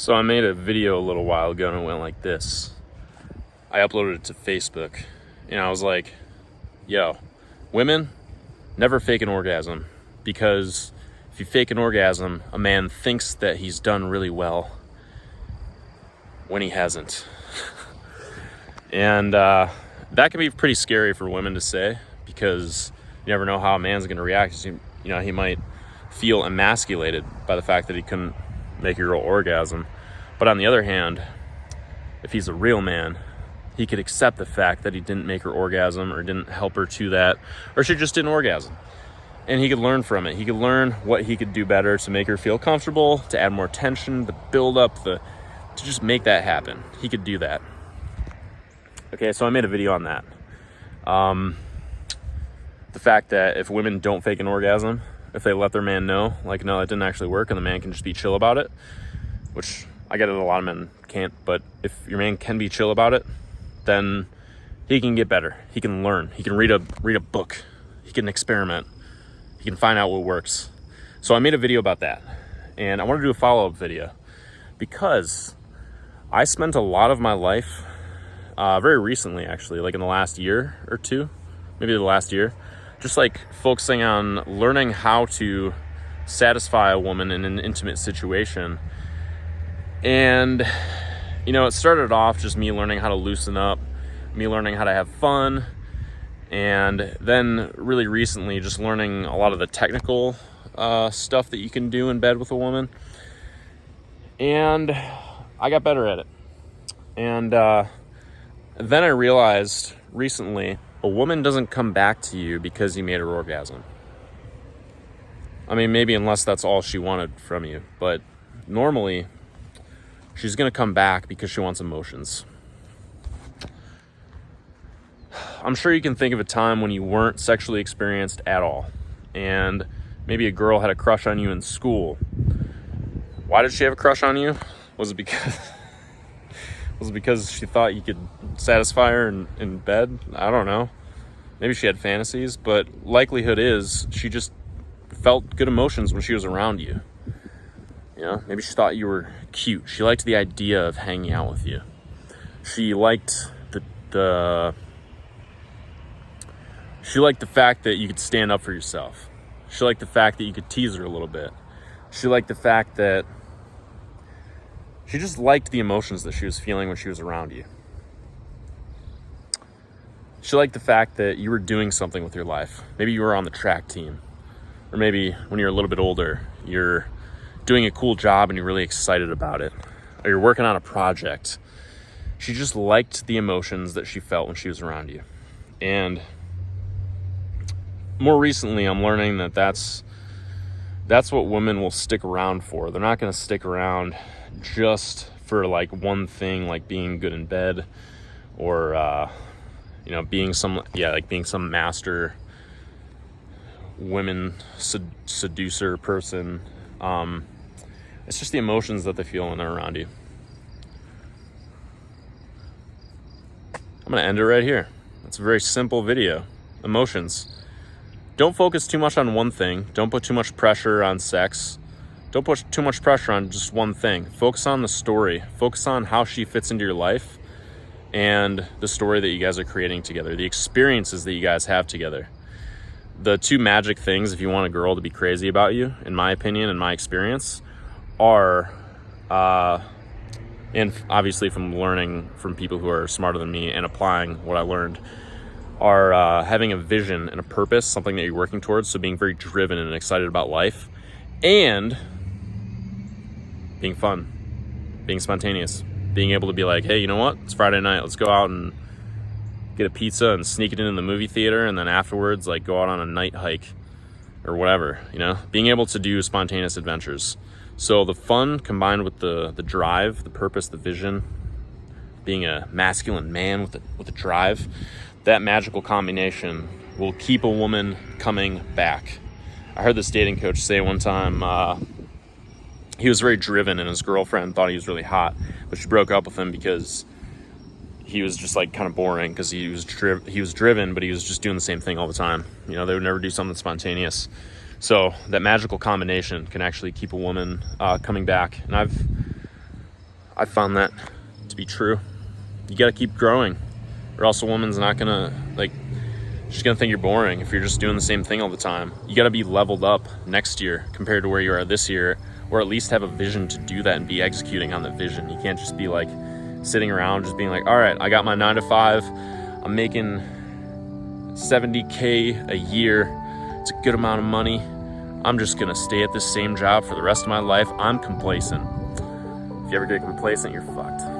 So I made a video a little while ago and it went like this. I uploaded it to Facebook and I was like, yo, women, never fake an orgasm, because if you fake an orgasm, a man thinks that he's done really well when he hasn't. And that can be pretty scary for women to say, because you never know how a man's going to react. He might feel emasculated by the fact that he couldn't make a girl orgasm. But on the other hand, if he's a real man, he could accept the fact that he didn't make her orgasm or didn't help her to that, or she just didn't orgasm. And he could learn from it. He could learn what he could do better to make her feel comfortable, to add more tension, to build up, to just make that happen. He could do that. Okay, so I made a video on that. The fact that if women don't fake an orgasm, if they let their man know, like, no, that didn't actually work, and the man can just be chill about it, which I get it, a lot of men can't, but if your man can be chill about it, then he can get better. He can learn. He can read a book. He can experiment. He can find out what works. So I made a video about that, and I want to do a follow-up video because I spent a lot of my life, very recently actually, like in the last year or two, maybe the last year, just like focusing on learning how to satisfy a woman in an intimate situation. And, it started off just me learning how to loosen up, me learning how to have fun, and then really recently just learning a lot of the technical stuff that you can do in bed with a woman. And I got better at it. And then I realized recently, a woman doesn't come back to you because you made her orgasm. I mean, maybe unless that's all she wanted from you, but normally she's going to come back because she wants emotions. I'm sure you can think of a time when you weren't sexually experienced at all, and maybe a girl had a crush on you in school. Why did she have a crush on you? Was it because she thought you could satisfy her in bed? I don't know. Maybe she had fantasies, but likelihood is she just felt good emotions when she was around you. Maybe she thought you were cute. She liked the idea of hanging out with you. She liked the fact that you could stand up for yourself. She liked the fact that you could tease her a little bit. She liked the fact that she just liked the emotions that she was feeling when she was around you. She liked the fact that you were doing something with your life. Maybe you were on the track team. Or maybe when you're a little bit older, you're doing a cool job and you're really excited about it. Or you're working on a project. She just liked the emotions that she felt when she was around you. And more recently, I'm learning that that's what women will stick around for. They're not going to stick around just for like one thing, like being good in bed, or being some master women seducer person. It's just the emotions that they feel when they're around you. I'm gonna end it right here. It's a very simple video. Emotions. Don't focus too much on one thing. Don't put too much pressure on sex. Don't put too much pressure on just one thing. Focus on the story. Focus on how she fits into your life and the story that you guys are creating together, the experiences that you guys have together. The two magic things, if you want a girl to be crazy about you, in my opinion and my experience, are, and obviously from learning from people who are smarter than me and applying what I learned, are having a vision and a purpose, something that you're working towards, so being very driven and excited about life, and being fun, being spontaneous, being able to be like, hey, you know what? It's Friday night. Let's go out and get a pizza and sneak it in the movie theater, and then afterwards, like, go out on a night hike or whatever, Being able to do spontaneous adventures. So the fun combined with the drive, the purpose, the vision, being a masculine man with a drive, that magical combination will keep a woman coming back. I heard this dating coach say one time, he was very driven and his girlfriend thought he was really hot, but she broke up with him because he was just like kind of boring, because he was driven, but he was just doing the same thing all the time. They would never do something spontaneous. So that magical combination can actually keep a woman coming back. And I found that to be true. You got to keep growing, or else a woman's not gonna she's gonna think you're boring if you're just doing the same thing all the time. You got to be leveled up next year compared to where you are this year, or at least have a vision to do that and be executing on the vision. You can't just be like sitting around just being like, all right, I got my 9 to 5, I'm making $70K a year, it's a good amount of money, I'm just gonna stay at this same job for the rest of my life. I'm complacent. If you ever get complacent, you're fucked.